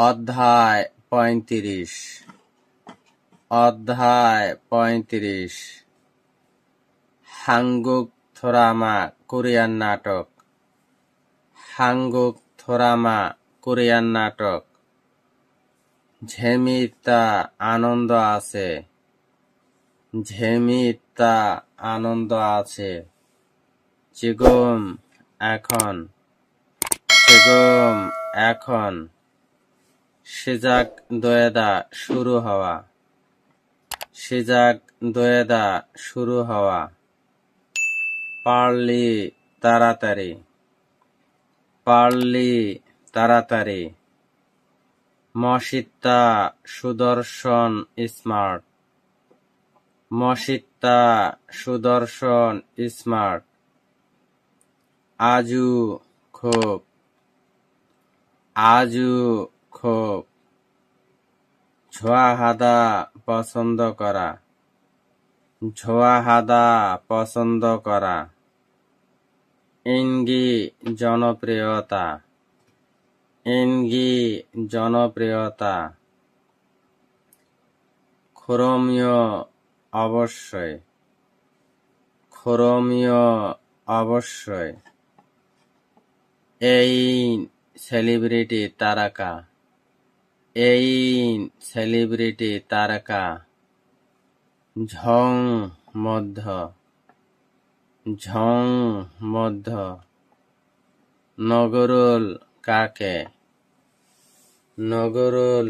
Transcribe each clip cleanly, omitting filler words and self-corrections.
অধ্যায় ৩৫ অধ্যায় ৩৫ হাঙ্গুক থোরামা কোরিয়ান নাটক। হাঙ্গুক থোরামা কোরিয়ান নাটক। ঝেমিতা আনন্দ আছে, ঝেমিতা আনন্দ আছে। জিগম এখন, জিগম এখন। সিজাক দোয়েদা শুরু হওয়া, সিজাক দোয়েদা শুরু হওয়া। পারলি তাড়াতাড়ি, পারলি তাড়াতাড়ি। মসিত্তা সুদর্শন স্মার্ট, মসিত্তা সুদর্শন স্মার্ট। আজু খুব, আজু খুব। ঝোয়াহাদা পছন্দ করা, ঝোয়াহাদা পছন্দ করা। ইঙ্গি জনপ্রিয়তা, ইঙ্গি জনপ্রিয়তা। খোরমীয় অবশ্যই, খোরমীয় অবশ্যই। এইন সেলিব্রিটি তারকা, এইন সেলিব্রিটি তারকা। ঝং মধ্য, ঝং মধ্য। নগরুল কাকে, নগরুল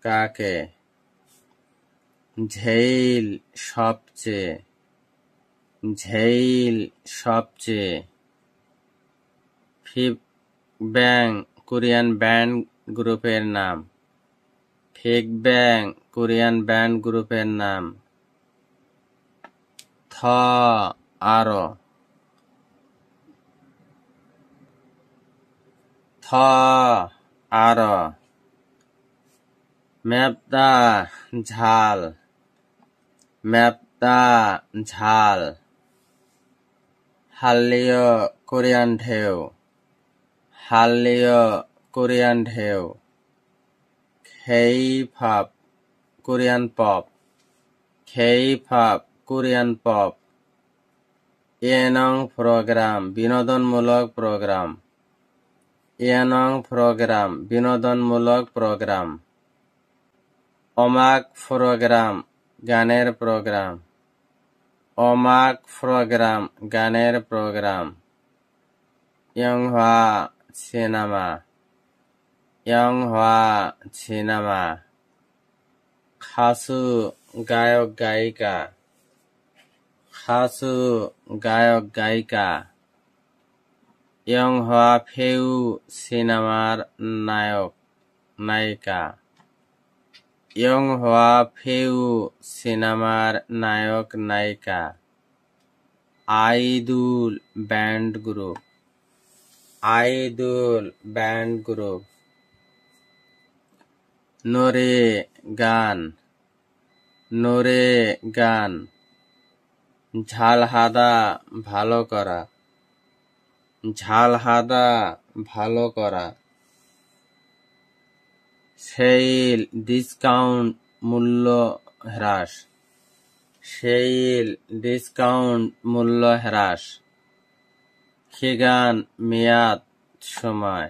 কাকে। ঝেইল সবচেয়ে, ঝেইল সবচেয়ে। ফিগ ব্যাং কোরিয়ান ব্যান্ড গ্রুপের নাম, ফিগ ব্যাং কোরিয়ান ব্যান্ড গ্রুপের নাম। থ আরো, থ আরো। ম্যাপদা ঝাল, ম্যাপদা ঝাল। হাল্লিয় কোরিয়ান ঢেউ, হাল্লিয় কোরিয়ান ঢেউ। খেইফাপ কোরিয়ান পপ, খেইফাপ কোরিয়ান পপ। ইয়েনং প্রোগ্রাম বিনোদনমূলক প্রোগ্রাম, ইয়েনং প্রোগ্রাম বিনোদনমূলক প্রোগ্রাম। অমাক প্রোগ্রাম গানের প্রোগ্রাম, অমাক প্রোগ্রাম গানের প্রোগ্রাম। ইয়ংহ্বা সিনেমা, ইয়ংহ্বা সিনেমা। খাসু গায়ক গায়িকা, খাসু গায়ক গায়িকা। ইয়ংহ্বা ফেউ সিনেমার নায়ক নায়িকা, ইয়ংহ্বা ফেউ সিনেমার নায়ক নায়িকা। আইদুল ব্যান্ড গ্রুপ, আইদুল ব্যান্ড গ্রুপ। নোরে গান, নোরে গান। ঝালহাদা ভালো করা, ঝালহাদা ভালো করা। সেল ডিসকাউন্ট মূল্য হ্রাস, সেল ডিসকাউন্ট মূল্য হ্রাস। খিগান মেয়াদ সময়,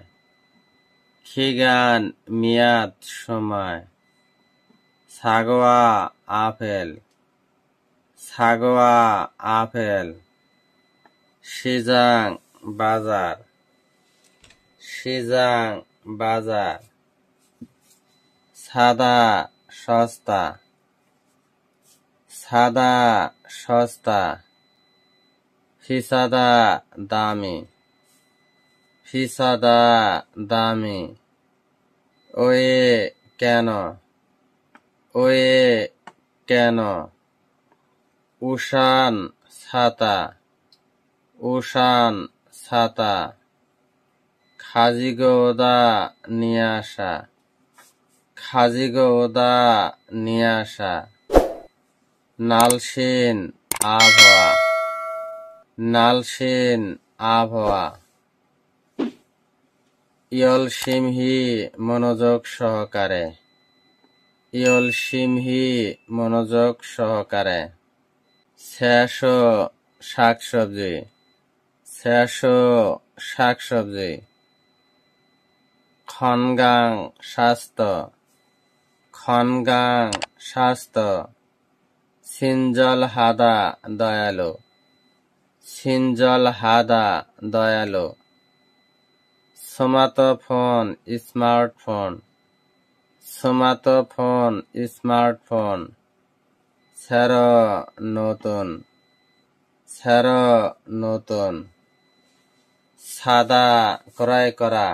খিগান মেয়াদ সময়। সাগোয়া আপেল, সাগোয়া আপেল। সিজাং বাজার, সিজাং বাজার। সাদা সস্তা, সাদা সস্তা। ফিসাদা দামি, ফিসাদা দামি। ওয়ে কেন, ওয়ে কেন। উশান ছাতা, উশান ছাতা। খাজিগোদা নিয়ে আসা, খাজিগোদা নিয়ে আসা। নালসিন আবহাওয়া, নালসিন আবহাওয়া। ইয়লসিমহি মনোযোগ সহকারে, ইয়লসিমহি মনোযোগ সহকারে। স্যাসো শাকসবজি, স্যাসো শাকসবজি। খনগাং স্বাস্থ্য, খনগাং স্বাস্থ্য। সিনজল হাদা দয়ালু, সিনজল হাদা দয়ালু। Smartphone smartphone, smartphone smartphone. স্যার নতুন, স্যার নতুন। সাদা ক্রয় করা,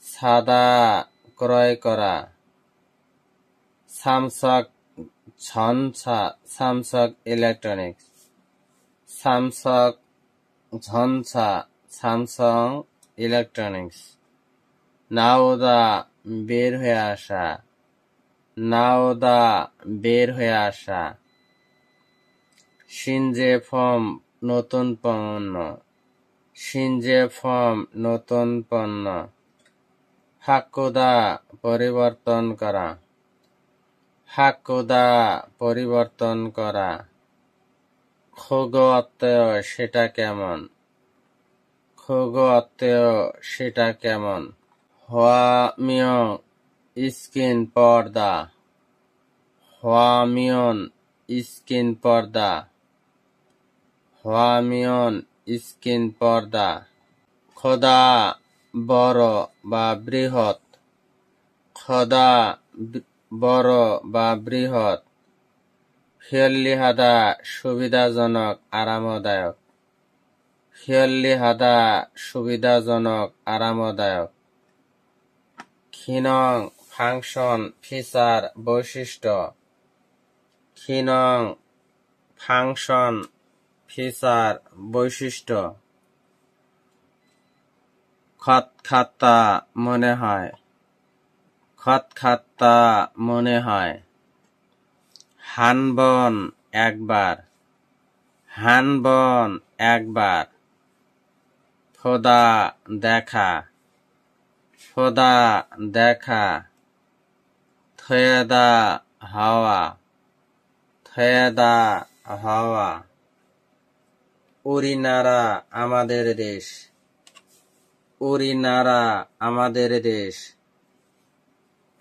সাদা ক্রয় করা। স্যামসাং ঝঞ্ঝা, স্যামসাং ইলেকট্রনিক্স, স্যামসাং ঝঞ্ঝা, স্যামসাং ইলেকট্রনিক্স। নাওদা বের হয়ে আসা, নাওদা বের হয়ে আসা। সিনজেফম নতুন পণ্য, সিনজেফম নতুন পণ্য। ফাকুদা পরিবর্তন করা, ফাকুদা পরিবর্তন করা। খোগোত্তেও সেটা কেমন, খোগোত্তেও সেটা কেমন। হোয়ামিয়ং স্ক্রিন পর্দা, হোয়ামিয়ন স্ক্রিন পর্দা, হোয়ামিয়ন স্ক্রিন পর্দা। খোদা বড় বা বৃহৎ, খোদা বড় বা বৃহৎ। ফিয়ল্লিহাদা সুবিধাজনক আরামদায়ক, ফিয়ল্লিহাদা সুবিধাজনক আরামদায়ক। খিনং ফাংশন ফিচার বৈশিষ্ট্য, খিনং ফাংশন ফিচার বৈশিষ্ট্য। খতখাতা মনে হয়, খতখাতা মনে হয়। হানবন একবার, হানবন একবার। ফোদা দেখা, ফোদা দেখা। থয়েদা হাওয়া, থয়েদা হাওয়া। উরিনারা আমাদের দেশ, উরিনারা আমাদের দেশ।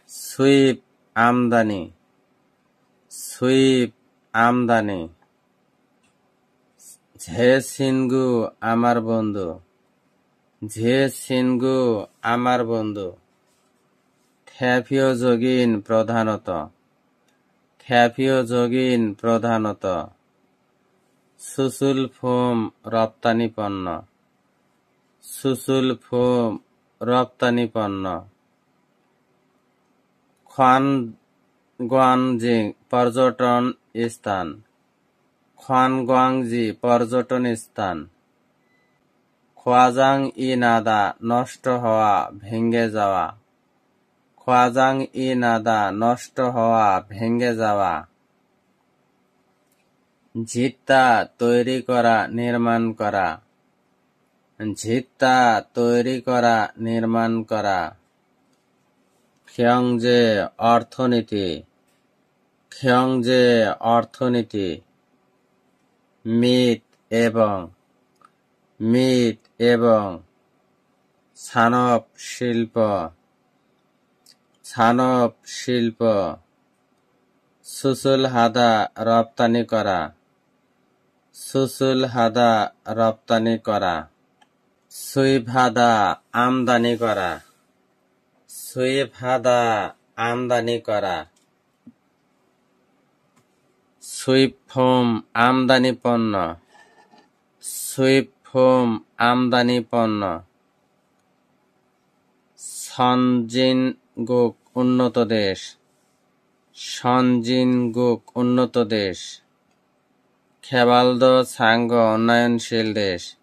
সুইপ আমদানি, সুইপ আমদানি। ঝে সিনগু আমার বন্ধু, ঝে সিনগু আমার বন্ধু। থ্যাফিও যোগিন প্রধানত, থ্যাফিও যোগিন প্রধানত। সুসুল ফোম রপ্তানি পণ্য, সুসুল ফোম রপ্তানি পণ্য। খানগুয়াংজি পর্যটন স্থান, খানগুয়াংজি পর্যটন স্থান। খোয়াজাং ই নাদা নষ্ট হওয়া ভেঙে যাওয়া, খোয়াজাং ই নাদা নষ্ট হওয়া ভেঙে যাওয়া। ঝিত্তা তৈরি করা নির্মাণ করা, ঝিত্তা তৈরি করা নির্মাণ করা। খিয়ংজে অর্থনীতি, খিয়ংজে অর্থনীতি। মিট এবং, মিট এবং। ছানপ শিল্প, ছানপ শিল্প। সুসুল হাদা রপ্তানি করা, সুসুল হাদা রপ্তানি করা। সুইপ হাদা আমদানি করা, সুইপ হাদা আমদানি করা। সুইপ ফোম আমদানি পণ্য, সুইপ ফোম আমদানি পণ্য। সনজিনগুক উন্নত দেশ, সনজিনগুক উন্নত দেশ। খেবালদো সাঙ্গ উন্নয়নশীল দেশ,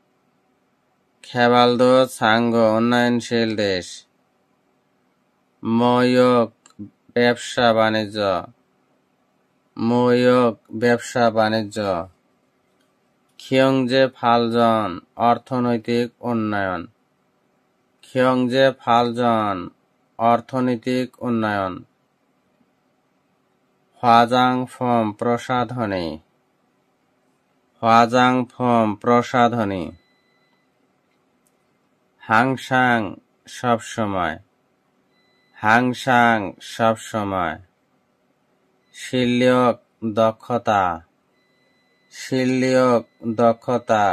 খেবালদো সাঙ্গ উন্নয়নশীল দেশ। ময়ূক ব্যবসা বাণিজ্য, ময়ূক ব্যবসা বাণিজ্য। খিয়ংজে ফালজন অর্থনৈতিক উন্নয়ন, খিয়ংজে ফালজন অর্থনৈতিক উন্নয়ন। হ্বাজাংফম প্রসাধনী। হ্বাজাংফম প্রসাধনী। হাংসাং সবসময়। হাংসাং সবসময়। শিল্যক দক্ষতা। শিল্যক দক্ষতা।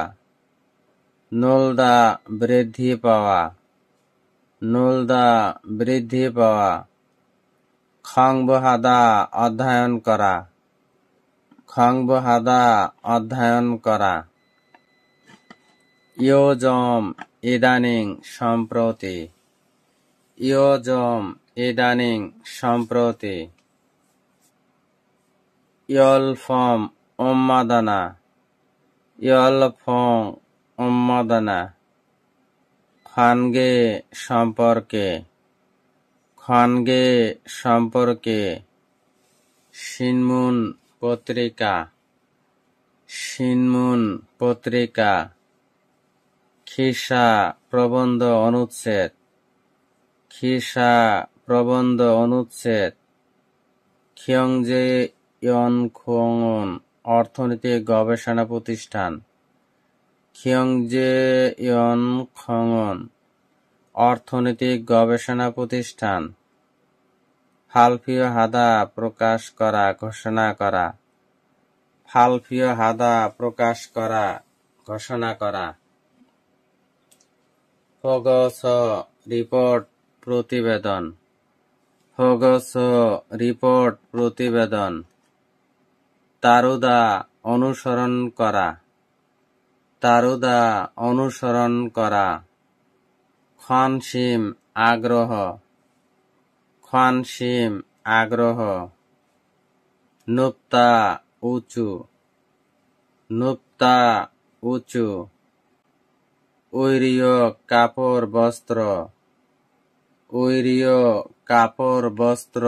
নুলদা বৃদ্ধি পাওয়া। নুলদা বৃদ্ধি পাওয়া। খংবহাদা অধ্যয়ন করা। খংবহাদা অধ্যয়ন করা। ইয়োজম ইদানিং সম্প্রতি। ইয়োজম ইদানিং সম্প্রতি। ইয়লফম উন্মাদনা। ইয়লফম উন্মাদনা। খানগে সম্পর্কে। খানগে সম্পর্কে। শিনমুন পত্রিকা। শিনমুন পত্রিকা। খিসা প্রবন্ধ অনুচ্ছেদ। খিসা প্রবন্ধ অনুচ্ছেদ। খিয়ংজে ইয়নখোঙন অর্থনৈতিক গবেষণা প্রতিষ্ঠান। খিয়ংজে ইয়নখোঙন অর্থনৈতিক গবেষণা প্রতিষ্ঠান। ফালফিয় হাদা প্রকাশ করা ঘোষণা করা। ফালফিয় হাদা প্রকাশ করা ঘোষণা করা। হোগস রিপোর্ট প্রতিবেদন। হোগস রিপোর্ট প্রতিবেদন। তারুদা অনুসরণ করা। তারুদা অনুসরণ করা। খনসিম আগ্রহ। খনসিম আগ্রহ। নুপ্তা উঁচু। নুপ্তা উঁচু। ঐরীয় কাপড় বস্ত্র। ঐরীয় কাপড় বস্ত্র।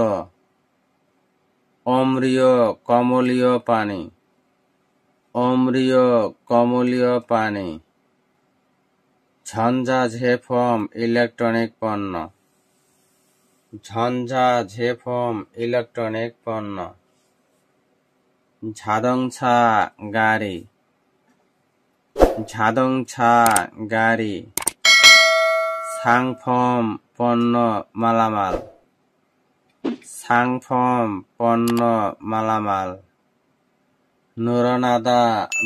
অম্লীয় কমলীয় পানি। অম্লীয় কমলীয় পানি। ঝঞ্ঝাঝেফম ইলেকট্রনিক পণ্য। ঝঞ্ঝাঝেফম ইলেকট্রনিক পণ্য। ঝাদংছা গাড়ি। ঝাদংছা গাড়ি। সাংফম পণ্য মালামাল। সাংফম পণ্য মালামাল। নুরনাদা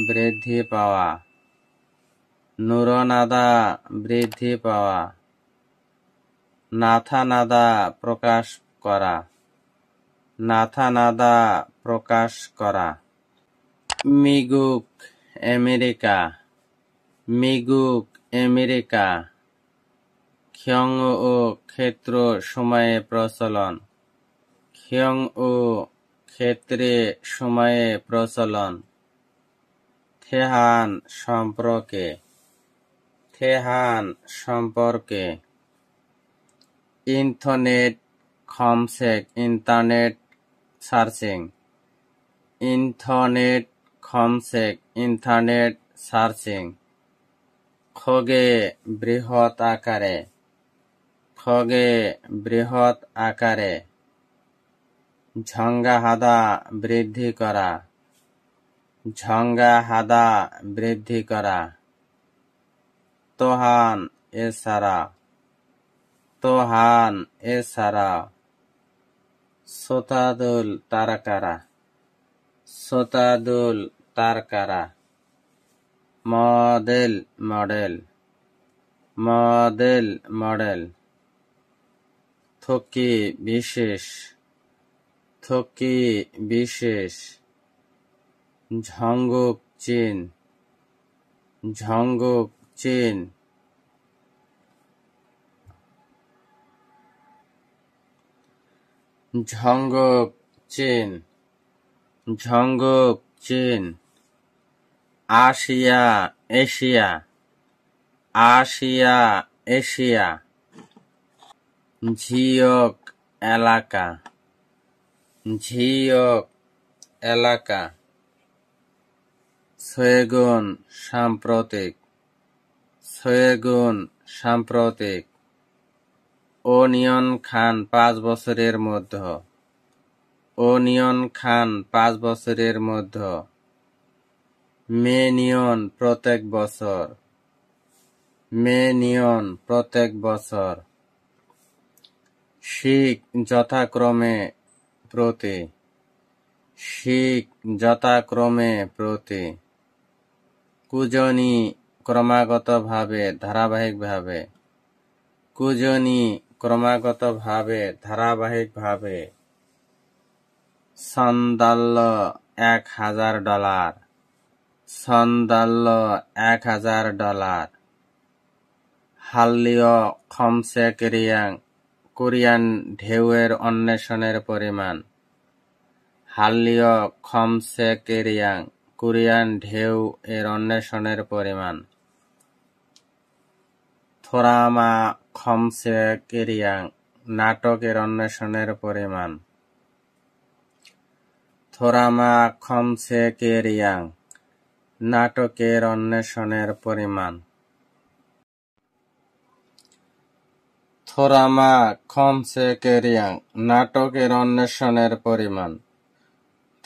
বৃদ্ধি পাওয়া। নুরনাদা বৃদ্ধি পাওয়া। নাথানাদা প্রকাশ করা। নাথানাদা প্রকাশ করা। মিগুক আমেরিকা। মিগুক আমেরিকা। খিয়ংউ ক্ষেত্র সময়ে প্রচলন। খিয়ংউ ক্ষেত্রে সময়ে প্রচলন। থেহান সম্পর্কে। থেহান সম্পর্কে। ইন্টারনেট খমসেক ইন্টারনেট সার্চিং। ইন্টারনেট খমসেক ইন্টারনেট সার্চিং। খগে বৃহৎ আকারে। খগে বৃহৎ আকারে। ঝঙ্গাহাদা বৃদ্ধি করা। ঝঙ্গাহাদা বৃদ্ধি করা। তোহান এছাড়া। তোহান এছাড়া। সোতাদুল তারকারা। সোতাদুল তারকারা। Model model. Model model. থকি বিশেষ। থকি বিশেষ। ঝঙ্গুক চীন। ঝঙ্গুক চীন। ঝঙ্গুক চীন। ঝঙ্গুক চীন। আসিয়া এশিয়া। আসিয়া এশিয়া। ঝিয়ক এলাকা। ঝিয়ক এলাকা। ছয়েগুন সাম্প্রতিক। ছয়েগুন সাম্প্রতিক। অনিয়ন খান 5 বছরের মধ্যে। অনিয়ন খান 5 বছরের মধ্যে। মেনিয়ন প্রত্যেক বছর। মেনিয়ন প্রত্যেক বছর। শিখ যথাক্রমে প্রতি। শিখ যথাক্রমে প্রতি। কুজনি ক্রমাগতভাবে ধারাবাহিকভাবে। কুজনি ক্রমাগতভাবে ধারাবাহিকভাবে। সন্দাল্য $1000। সন্দাল্য $1000। হাল্লিয় খমসে কেরিয়াং কোরিয়ান ঢেউয়ের অন্বেষণের পরিমাণ। হাল্লিয় খমসে কেরিয়াং কোরিয়ান ঢেউ এর অন্বেষণের পরিমাণ। থোরামা খমসে কেরিয়াং নাটকের অন্বেষণের পরিমাণ। থোরামা খমসে কেরিয়াং নাটকের অন্বেষণের পরিমাণ। থোরামা খমসে কেরিয়াং নাটকের অন্বেষণের পরিমাণ।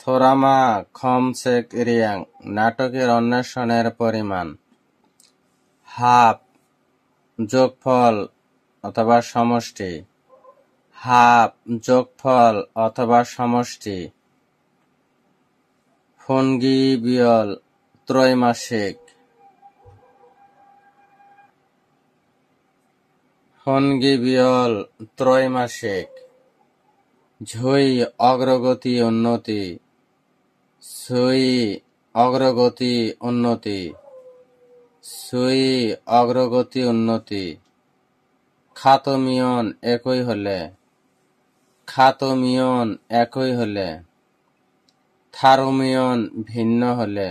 থোরামা খমসে কেরিয়াং নাটকের অন্বেষণের পরিমাণ। হাপ যোগফল অথবা সমষ্টি। হাপ যোগফল অথবা সমষ্টি। ফোনগিবিয়ল ত্রৈমাসিক। ফোনগিবিয়ল ত্রৈমাসিক। ঝুই অগ্রগতি উন্নতি। সুই অগ্রগতি উন্নতি। সুই অগ্রগতি উন্নতি। খাতমিয়ন একই হলে। খাতমিয়ন একই হলে। থারুমিয়ন ভিন্ন হলে।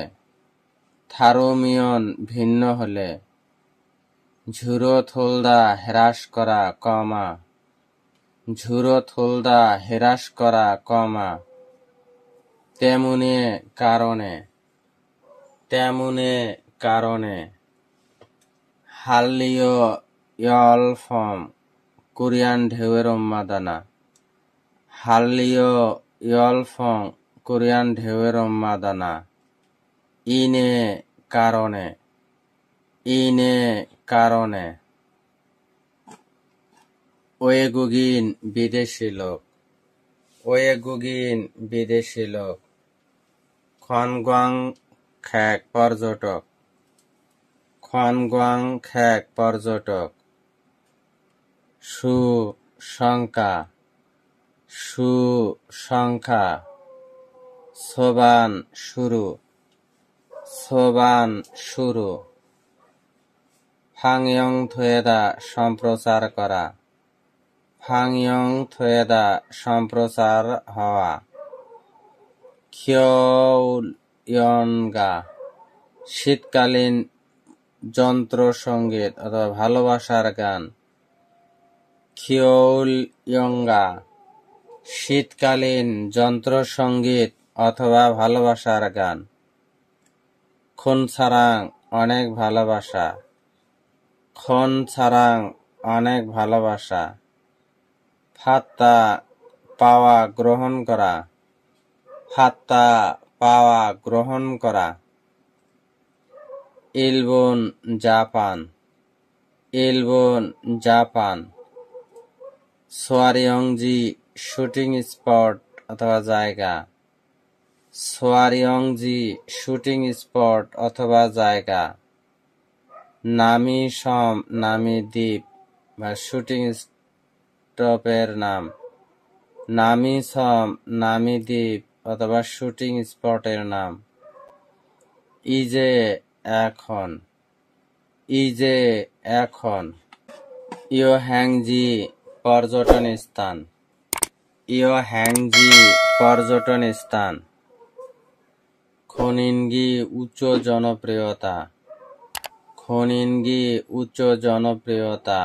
থারুমিয়ন ভিন্ন হলে। ঝুরোথুলদা হ্রাস করা কমা। ঝুরোথুলদা হ্রাস করা কমা। তেমুনে কারণে। তেমুনে কারণে। হাল্লিয় ইয়লফম কোরিয়ান ঢেউয়ের উন্মাদনা। হাল্লিয় ইয়লফম কোরিয়ান ঢেউয়ের উন্মাদনা। ইনে কারণে। ইনে কারণে। ওয়েগুগিন বিদেশি লোক। ওয়েগুগিন বিদেশি লোক। খনগুয়াং খ্যাক পর্যটক। খনগুয়াং খ্যাক পর্যটক। সুসংখ্যা। সুসংখ্যা। সোবান শুরু। সোবান শুরু। ফাংয়ং থুয়েদা সম্প্রচার করা। ফাংয়ং থুয়েদা সম্প্রচার হওয়া। খিয়উলয়ঙ্গা শীতকালীন যন্ত্রসঙ্গীত অথবা ভালোবাসার গান। খিয়উলয়ঙ্গা শীতকালীন যন্ত্রসঙ্গীত অথবা ভালোবাসার গান। খুনসারাং অনেক ভালোবাসা। খুনসারাং অনেক ভালোবাসা। ফাত্তা পাওয়া গ্রহণ করা। ফাত্তা পাওয়া গ্রহণ করা। ইলবন জাপান। ইলবন জাপান। সোয়ারিয়ংজি শুটিং স্পট অথবা জায়গা। সোয়ারিয়ংজি শুটিং স্পট অথবা জায়গা। নামি সম নামি দ্বীপ বা শুটিং স্পটের নাম। নামি সম নামি দ্বীপ অথবা শুটিং স্পটের নাম। ইজে এখন। ইজে এখন। ইয়োহ্যাংজি পর্যটন স্থান। ইয়োহ্যাংজি পর্যটন স্থান। খনিনগি উচ্চ জনপ্রিয়তা। খনিনগি উচ্চ জনপ্রিয়তা।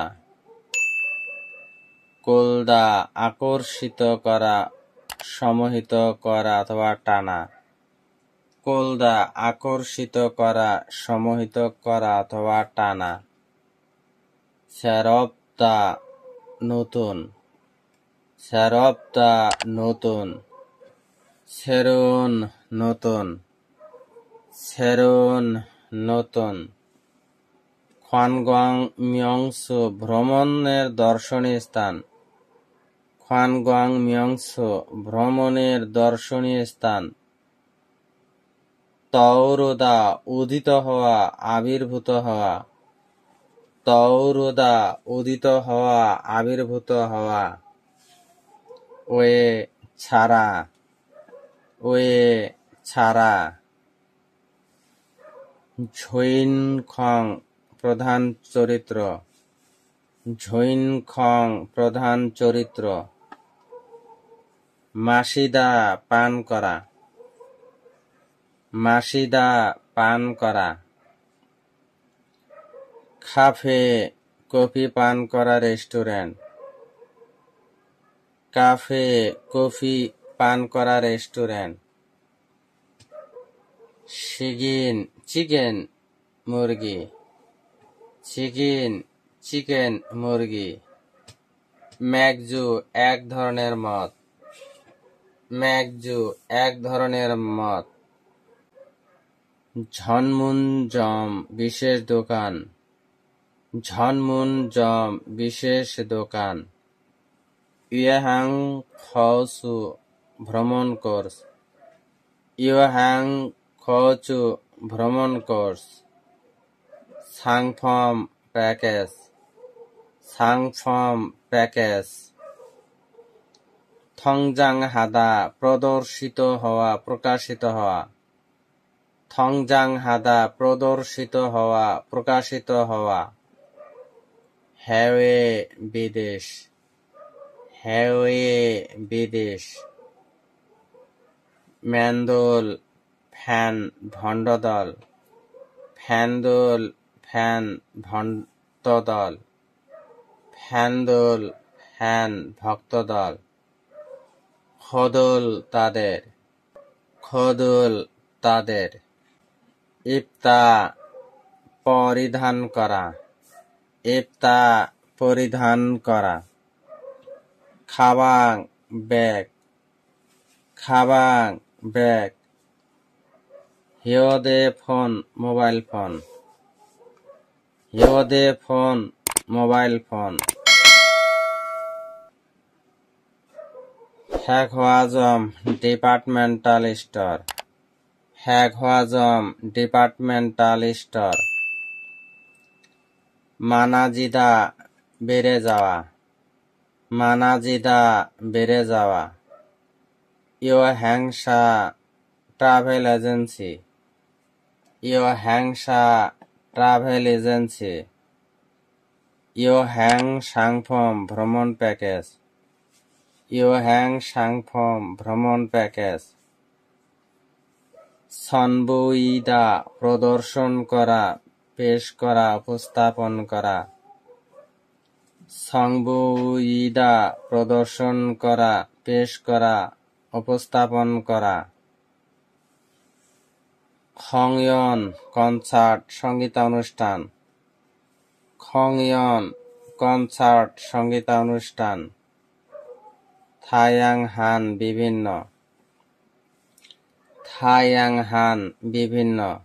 কোলদা আকর্ষিত করা সমোহিত করা অথবা টানা। কোলদা আকর্ষিত করা সমোহিত করা অথবা টানা। সেরপদা নতুন, সেরপ্তা নতুন, সেরুন নতুন, সেরুন নতুন। খানগ্বাং-মিয়ংসু ভ্রমণের দর্শনীয় স্থান, খানগ্বাং-মিয়ংসু ভ্রমণের দর্শনীয় স্থান। তওরোদা উদিত হওয়া, আবির্ভূত হওয়া, তওরোদা উদিত হওয়া, আবির্ভূত হওয়া। ওয়ে ছাড়া, ওয়ে ছাড়া। ঝুইনখং প্রধান চরিত্র, ঝুইনখং প্রধান চরিত্র। মাসিদা পান করা, মাসিদা পান করা। কাফে কফি পান করা রেস্টুরেন্ট, কাফে কফি পান করা রেস্টুরেন্ট। শিগিন চিকেন মুরগি, চিকেন চিকেন মুরগি। ম্যাকজু এক ধরনের মদ, ম্যাকজু এক ধরনের মদ। ঝনমুনজম বিশেষ দোকান, ঝনমুনজম বিশেষ দোকান। ইয়োহাং খসু ভ্রমণ কোর্স, ইয়োহাং খচু ভ্রমণ কোর্স। সাংফম প্যাকেজ, সাংফম প্যাকেজ। থংজাং হাদা প্রদর্শিত হওয়া, প্রকাশিত হওয়া, থংজাং হাদা প্রদর্শিত হওয়া, প্রকাশিত হওয়া। হেওয়ে বিদেশ, হেওয়ে বিদেশ। ম্যান্দোল ফ্যান ভণ্ডদল, ফ্যান্দোল ফ্যান ভক্তদল, ফ্যান্দোল ফ্যান ভক্তদল। খোদল তাদের, খোদল তাদের। ইপ্তা পরিধান করা, ইপ্তা পরিধান করা। খাবাং ব্যাগ, খাবাং ব্যাগ। হিওদে ফোন মোবাইল ফোন, হিওদে ফোন মোবাইল ফোন। হ্যাকওয়াজম ডিপার্টমেন্টাল স্টোর, হ্যাকওয়াজম ডিপার্টমেন্টাল স্টোর। মানাজিদা বেড়ে যাওয়া, মানাজিদা বেড়ে যাওয়া। ইয়োহ্যাংসা ট্রাভেল এজেন্সি, ইয়োহ্যাংসা ট্রাভেল এজেন্সি। ইয়োহ্যাং সাংফম ভ্রমণ প্যাকেজ, ইয়োহ্যাং সাংফম ভ্রমণ প্যাকেজ। সনবুইদা প্রদর্শন করা, পেশ করা, উপস্থাপন করা। সংবুইদা প্রদর্শন করা, পেশ করা, উপস্থাপন করা। খংয়ন কনসার্ট সঙ্গীতানুষ্ঠান, খংয়ন কনসার্ট সঙ্গীতানুষ্ঠান। থায়াংহান বিভিন্ন, থায়াংহান বিভিন্ন।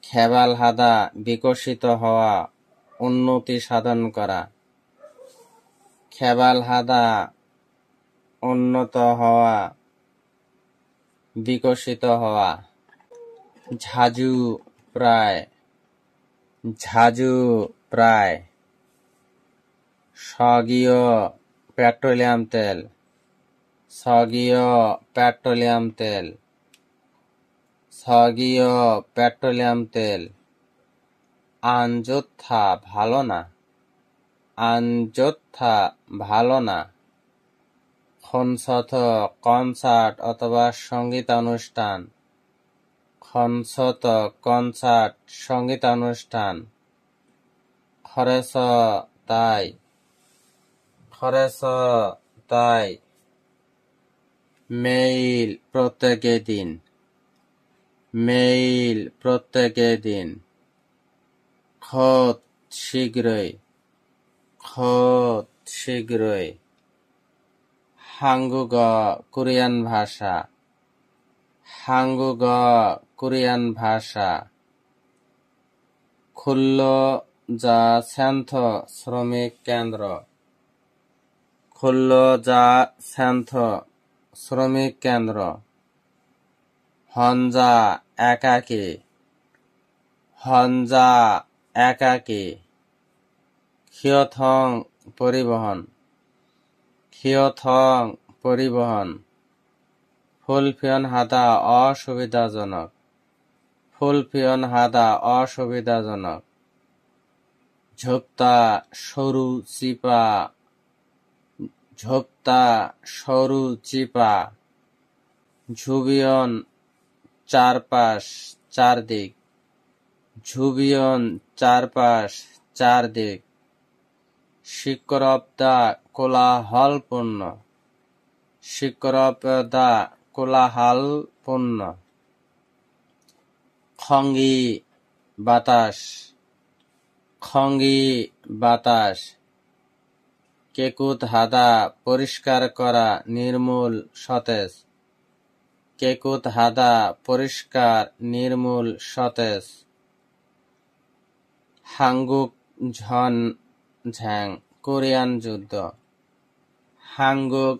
খেবালহাদা বিকশিত হওয়া, উন্নতি সাধন করা। খেবালহাদা উন্নত হওয়া, বিকশিত হওয়া। ঝাজু প্রায়, ঝাজু প্রায়। স্বগীয় পেট্রোলিয়াম তেল, স্বগীয় পেট্রোলিয়াম তেল, স্বগীয় পেট্রোলিয়াম তেল। আনযোথা ভালো না, আনযোথা ভালো না। খনসথ কনসার্ট অথবা সঙ্গীতানুষ্ঠান, খনসথ কনসার্ট সঙ্গীতানুষ্ঠান। খরেস তাই, খরেস তাই। মেইল প্রত্যেকে দিন, মেইল প্রত্যেকে দিন। খোদ শীঘ্রই, খোদ শীঘ্রই। হাঙ্গুগ কোরিয়ান ভাষা। হাঙ্গুগ কোরিয়ান ভাষা। খুল্লো যা স্যান্থ শ্রমিক কেন্দ্র। খুল্লো যা স্যান্থ শ্রমিক কেন্দ্র। হঞ্জা একাকী। হঞ্জা একাকী। খিয়থং পরিবহন। খিয়থং পরিবহন। ফুলফিয়ন হাদা অসুবিধাজনক। ফুলফিয়ন হাদা অসুবিধাজনক। ঝোপ্তা সরু চিপা। ঝোপ্তা সরু চিপা। ঝুবিয়ন চারপাশ চারদিক। ঝুবিয়ন চারপাশ চারদিক। শিকরপদা কোলাহলপূর্ণ। শিকরপদা কোলাহলপূর্ণ। খঙ্গি বাতাস। খঙ্গি বাতাস। কেকুত হাদা পরিষ্কার করা নির্মূল সতেজ। কেকুত হাদা পরিষ্কার নির্মূল সতেজ। হাঙ্গুক ঝন ঝ্যাং কোরিয়ান যুদ্ধ। হাঙ্গুক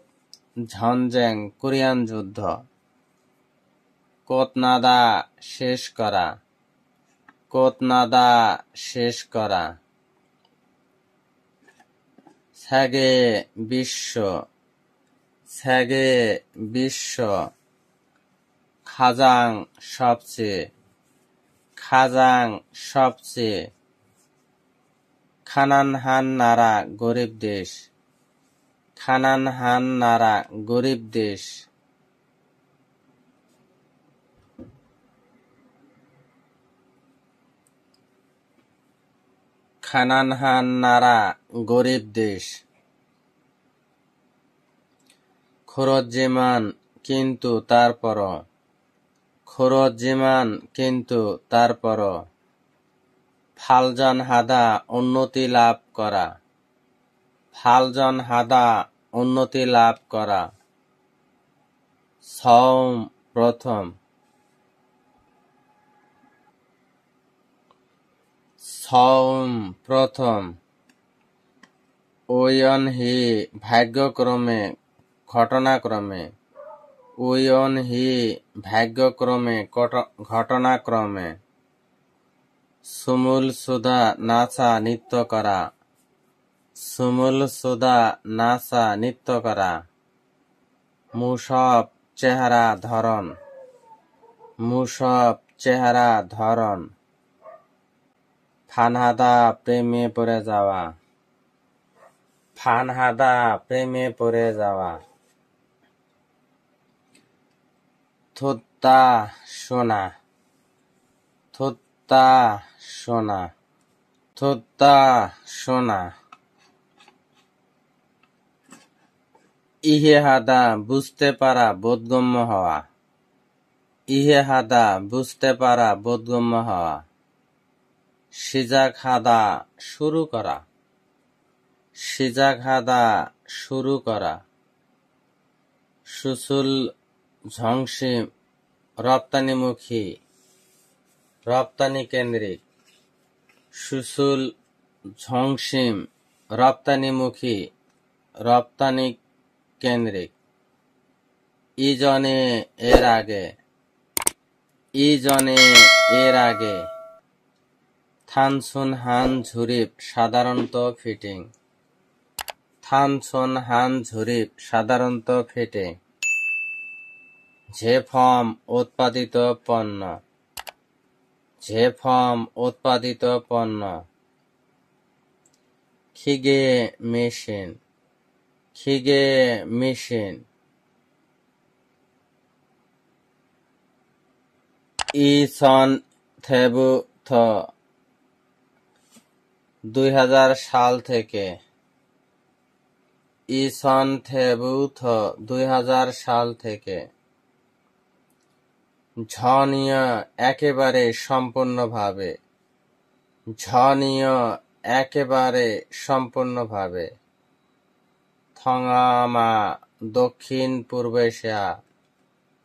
ঝনঝ্যাং কোরিয়ান যুদ্ধ। কোতনাদা শেষ করা। কোতনাদা শেষ করা। স্যাগে বিশ্ব। স্যাগে বিশ্ব। খাজাং সবচেয়ে। খাজাং সবচেয়ে। খানানহান নারা গরিব দেশ। খানানহান নারা গরিব দেশ। খানানহান নারা গরিব দেশ। খরজ্জিমান কিন্তু তারপরও। খরজ্জিমান কিন্তু তারপরও। ফালজন হাদা উন্নতি লাভ করা। ফালজন হাদা উন্নতি লাভ করা। সওম প্রথম। সওম প্রথম। উয়ন হি ভাগ্যক্রমে ঘটনাক্রমে। উয়ন হি ভাগ্যক্রমে ঘটনাক্রমে। সুমুল সুধা নাচা নৃত্য করা। সুমুল সুধা নাচা নৃত্য করা। মুসব চেহারা ধরন। মুসব চেহারা ধরন। ফানহাদা প্রেমে পড়ে যাওয়া। ফানহাদা প্রেমে পড়ে যাওয়া। থুত্তা সোনা। থুত্তা সোনা। থুত্তা সোনা। ইহে হাদা বুঝতে পারা বোধগম্য হওয়া। ইহে হাদা বুঝতে পারা বোধগম্য হওয়া। সিজাক হাদা শুরু করা। সিজাক হাদা শুরু করা। সুসুল ঝংসিম রপ্তানিমুখী রপ্তানি কেন্দ্রিক। সুসুল ঝংসিম রপ্তানিমুখী রপ্তানি কেন্দ্রিক। ইজনে এর আগে। ইজনে এর আগে। থানসুন হান ঝুরিপ সাধারণত ফিটিং। থানসুন হান ঝুরিপ সাধারণত ফিটিং। ঝেফম উৎপাদিত পণ্য। ঝেফম উৎপাদিত পণ্য। খিগে মেশিন। খিগে মেশিন। ইসন থেবুথ 2000 সাল থেকে। ইসন থেবুথ 2000 সাল থেকে। ঝনীয় একেবারে সম্পূর্ণভাবে। ঝনীয় একেবারে সম্পূর্ণভাবে। থংআমা দক্ষিণ পূর্ব এশিয়া।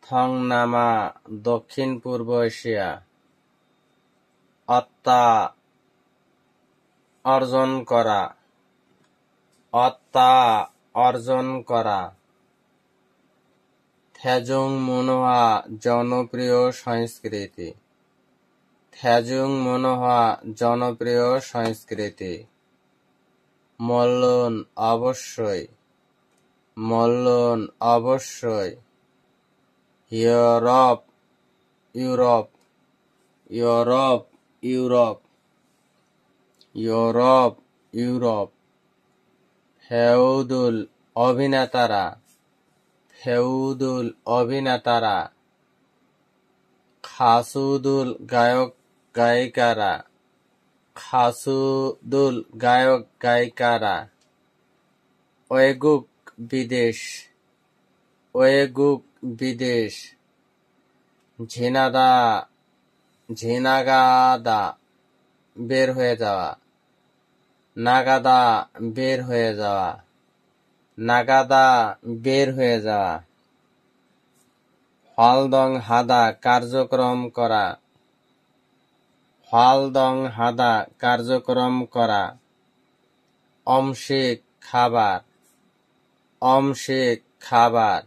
থংনামা দক্ষিণ পূর্ব এশিয়া। অত্তা অর্জন করা। অত্তা অর্জন করা। থেজুং মনোহা জনপ্রিয় সংস্কৃতি। থেজুং মনোহা জনপ্রিয় সংস্কৃতি। মল্লন অবশ্যই। মল্লন অবশ্যই। Europe Europe Europe Europe Europe Europe. ফেউদুল অভিনেতারা। ফেউদুল অভিনেতারা। খাসুদুল গায়ক গায়িকারা। খাসুদুল গায়ক গায়িকারা। ওয়েগুক বিদেশ। ওয়েগুক বিদেশ। ঝিনাদা ঝিনাগাদা বের হয়ে যাওয়া। নাগাদা বের হয়ে যাওয়া। নাগাদা বের হয়ে যাওয়া। হলদং হাদা কার্যক্রম করা। হলদং হাদা কার্যক্রম করা। অমসিক খাবার। অমসিক খাবার।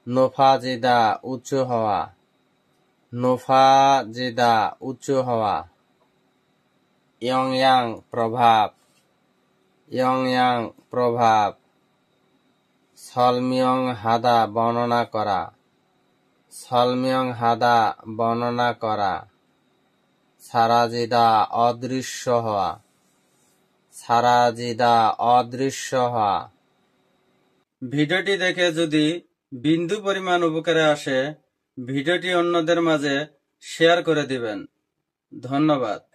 নোফাজিদা উঁচু হওয়া। নোফাজিদা উঁচু হওয়া। ইয়ংয়াং প্রভাব। ইয়ংয়াং প্রভাব। সলমিয়ং হাদা বর্ণনা করা। সলমিয়ং হাদা বর্ণনা করা। সারাজিদা অদৃশ্য হওয়া। সারাজিদা অদৃশ্য হওয়া। ভিডিওটি দেখে যদি বিন্দু পরিমাণ উপকারে আসে ভিডিওটি অন্যদের মাঝে শেয়ার করে দিবেন। ধন্যবাদ।